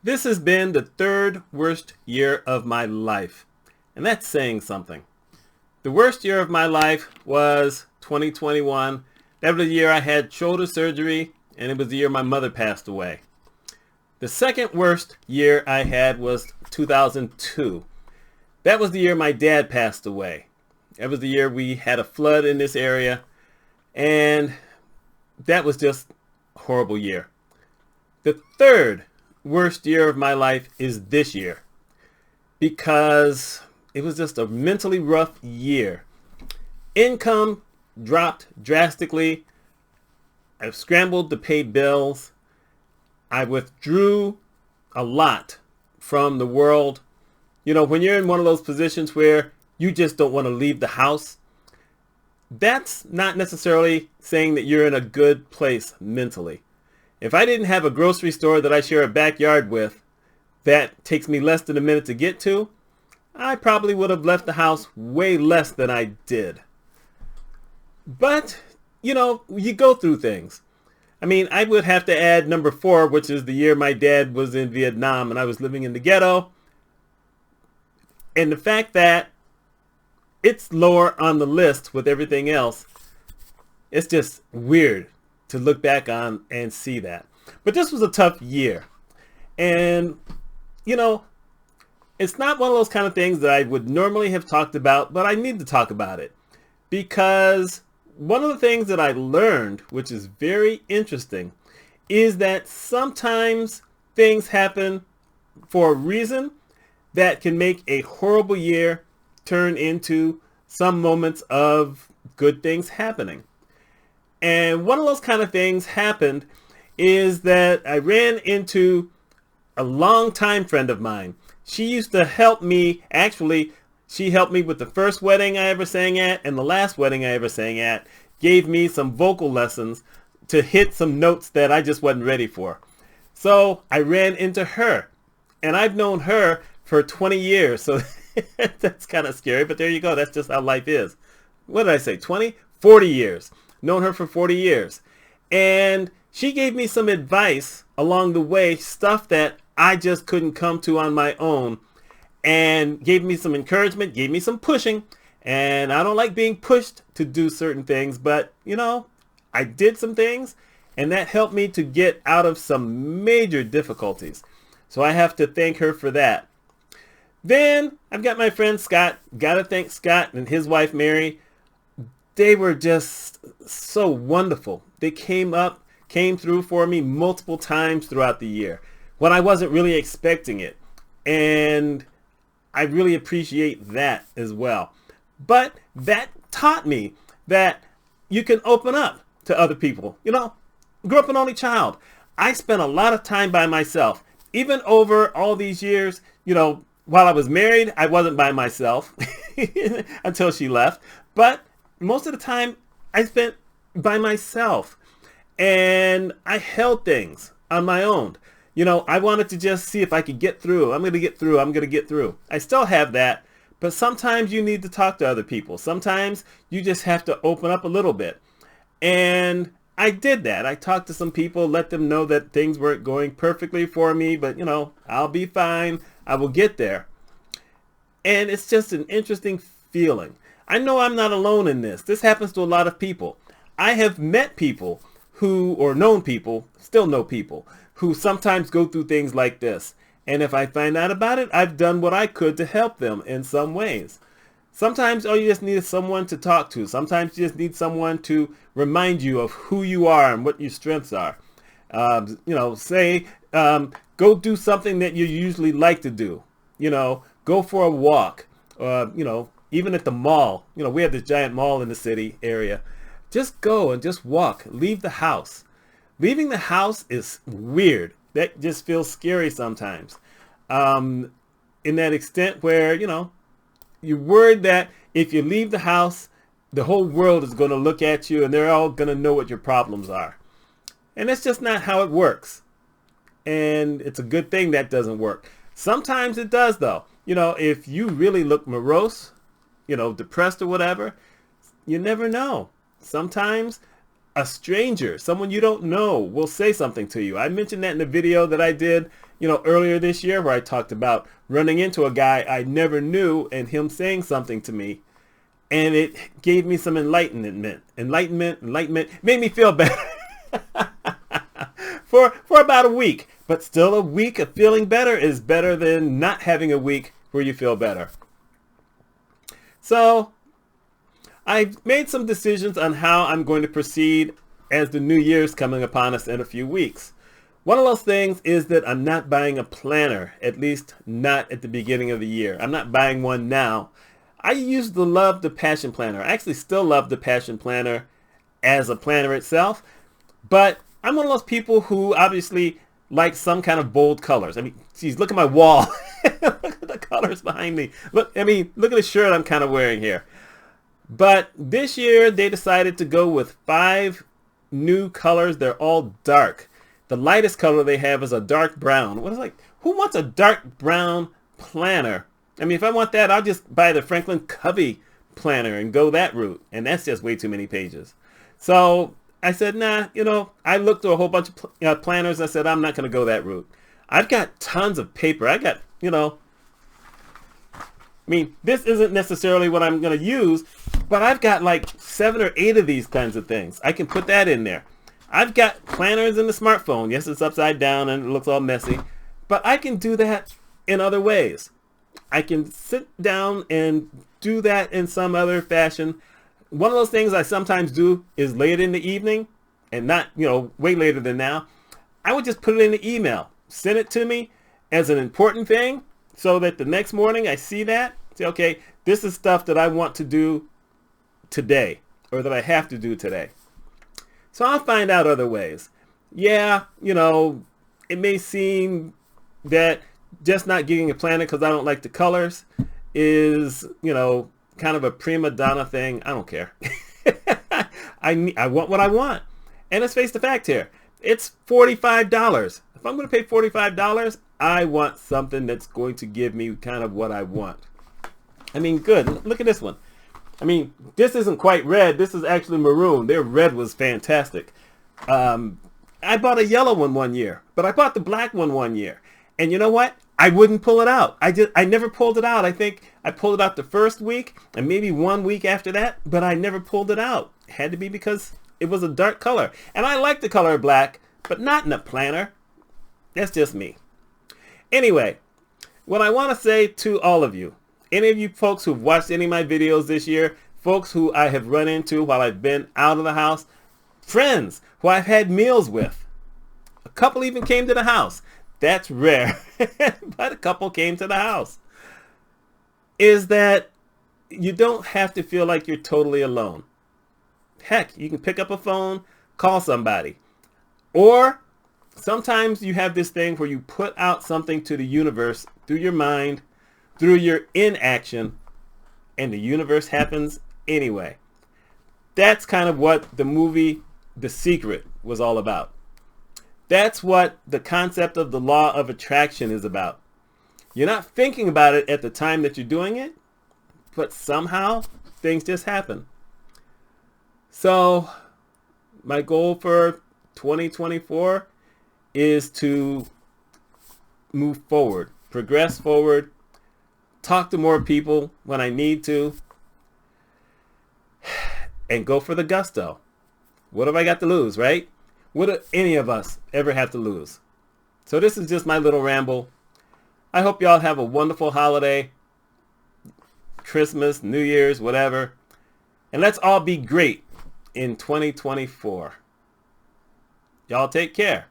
This has been the third worst year of my life, and that's saying something. The worst year of my life was 2021. That was the year I had shoulder surgery, and it was the year my mother passed away. The second worst year I had was 2002. That was the year my dad passed away. That was the year we had a flood in this area, and that was just a horrible year. The third worst year of my life is this year because it was just a mentally rough year. Income dropped drastically. I've scrambled to pay bills. I withdrew a lot from the world. You know, when you're in one of those positions where you just don't want to leave the house, that's not necessarily saying that you're in a good place mentally. If I didn't have a grocery store that I share a backyard with that takes me less than a minute to get to, I probably would have left the house way less than I did. But, you know, you go through things. I mean, I would have to add number 4, which is the year my dad was in Vietnam and I was living in the ghetto. And the fact that it's lower on the list with everything else, it's just weird to look back on and see that. But this was a tough year. And, you know, it's not one of those kind of things that I would normally have talked about, but I need to talk about it. Because one of the things that I learned, which is very interesting, is that sometimes things happen for a reason that can make a horrible year turn into some moments of good things happening. And one of those kind of things happened is that I ran into a longtime friend of mine. She used to help me. Actually, she helped me with the first wedding I ever sang at and the last wedding I ever sang at. Gave me some vocal lessons to hit some notes that I just wasn't ready for. So I ran into her. And I've known her for 20 years. So that's kind of scary. But there you go. That's just how life is. What did I say? 20? 40 years. Known her for 40 years. And she gave me some advice along the way, stuff that I just couldn't come to on my own, and gave me some encouragement, gave me some pushing. And I don't like being pushed to do certain things, but you know, I did some things and that helped me to get out of some major difficulties. So I have to thank her for that. Then I've got my friend Scott. Gotta thank Scott and his wife Mary. They were just so wonderful. They came through for me multiple times throughout the year when I wasn't really expecting it. And I really appreciate that as well. But that taught me that you can open up to other people. You know, grew up an only child. I spent a lot of time by myself. Even over all these years, you know, while I was married, I wasn't by myself until she left. But most of the time I spent by myself, and I held things on my own. You know, I wanted to just see if I could get through. I'm going to get through. I still have that, but sometimes you need to talk to other people. Sometimes you just have to open up a little bit. And I did that. I talked to some people, let them know that things weren't going perfectly for me, but you know, I'll be fine. I will get there. And it's just an interesting feeling. I know I'm not alone in this. This happens to a lot of people. I have met people or known people, still know people, who sometimes go through things like this. And if I find out about it, I've done what I could to help them in some ways. Sometimes all you just need is someone to talk to. Sometimes you just need someone to remind you of who you are and what your strengths are. You know, say, go do something that you usually like to do. You know, go for a walk. You know, even at the mall. You know, we have this giant mall in the city area. Just go and just walk. Leave the house. Leaving the house is weird. That just feels scary sometimes. In that extent where, you know, you're worried that if you leave the house, the whole world is going to look at you and they're all going to know what your problems are. And that's just not how it works. And it's a good thing that doesn't work. Sometimes it does, though. You know, if you really look morose, you know, depressed or whatever, you never know. Sometimes a stranger, someone you don't know, will say something to you. I mentioned that in the video that I did, earlier this year, where I talked about running into a guy I never knew and him saying something to me. And it gave me some enlightenment, made me feel better for about a week. But still, a week of feeling better is better than not having a week where you feel better. So I've made some decisions on how I'm going to proceed as the new year's coming upon us in a few weeks. One of those things is that I'm not buying a planner, at least not at the beginning of the year. I'm not buying one now. I used to love the Passion Planner. I actually still love the Passion Planner as a planner itself, but I'm one of those people who obviously like some kind of bold colors. I mean, geez, look at my wall. Look at the colors behind me. Look at the shirt I'm kind of wearing here. But this year they decided to go with 5 new colors. They're all dark. The lightest color they have is a dark brown. Who wants a dark brown planner? I mean, if I want that, I'll just buy the Franklin Covey planner and go that route. And that's just way too many pages. So I said, nah, I looked through a whole bunch of planners. I said, I'm not going to go that route. I've got tons of paper. I got, this isn't necessarily what I'm going to use, but I've got like 7 or 8 of these kinds of things. I can put that in there. I've got planners in the smartphone. Yes, it's upside down and it looks all messy, but I can do that in other ways. I can sit down and do that in some other fashion. One of those things I sometimes do is late in the evening, and not, way later than now. I would just put it in the email, send it to me as an important thing, so that the next morning I see that, say, okay, this is stuff that I want to do today, or that I have to do today. So I'll find out other ways. Yeah, it may seem that just not getting a planner because I don't like the colors is, kind of a prima donna thing. I don't care. I want what I want. And let's face the fact here. It's $45. If I'm going to pay $45, I want something that's going to give me kind of what I want. Good. Look at this one. This isn't quite red. This is actually maroon. Their red was fantastic. I bought a yellow one year, but I bought the black one year. And you know what? I wouldn't pull it out. I never pulled it out. I think I pulled it out the first week and maybe 1 week after that, but I never pulled it out. It had to be because it was a dark color. And I like the color black, but not in a planner. That's just me. Anyway, what I want to say to all of you, any of you folks who've watched any of my videos this year, folks who I have run into while I've been out of the house, friends who I've had meals with, a couple even came to the house. That's rare, but a couple came to the house. Is that you don't have to feel like you're totally alone. Heck, you can pick up a phone, call somebody. Or sometimes you have this thing where you put out something to the universe through your mind, through your inaction, and the universe happens anyway. That's kind of what the movie The Secret was all about. That's what the concept of the law of attraction is about. You're not thinking about it at the time that you're doing it, but somehow things just happen. So my goal for 2024 is to move forward, progress forward, talk to more people when I need to, and go for the gusto. What have I got to lose, right? What do any of us ever have to lose? So this is just my little ramble. I hope y'all have a wonderful holiday, Christmas, New Year's, whatever. And let's all be great in 2024. Y'all take care.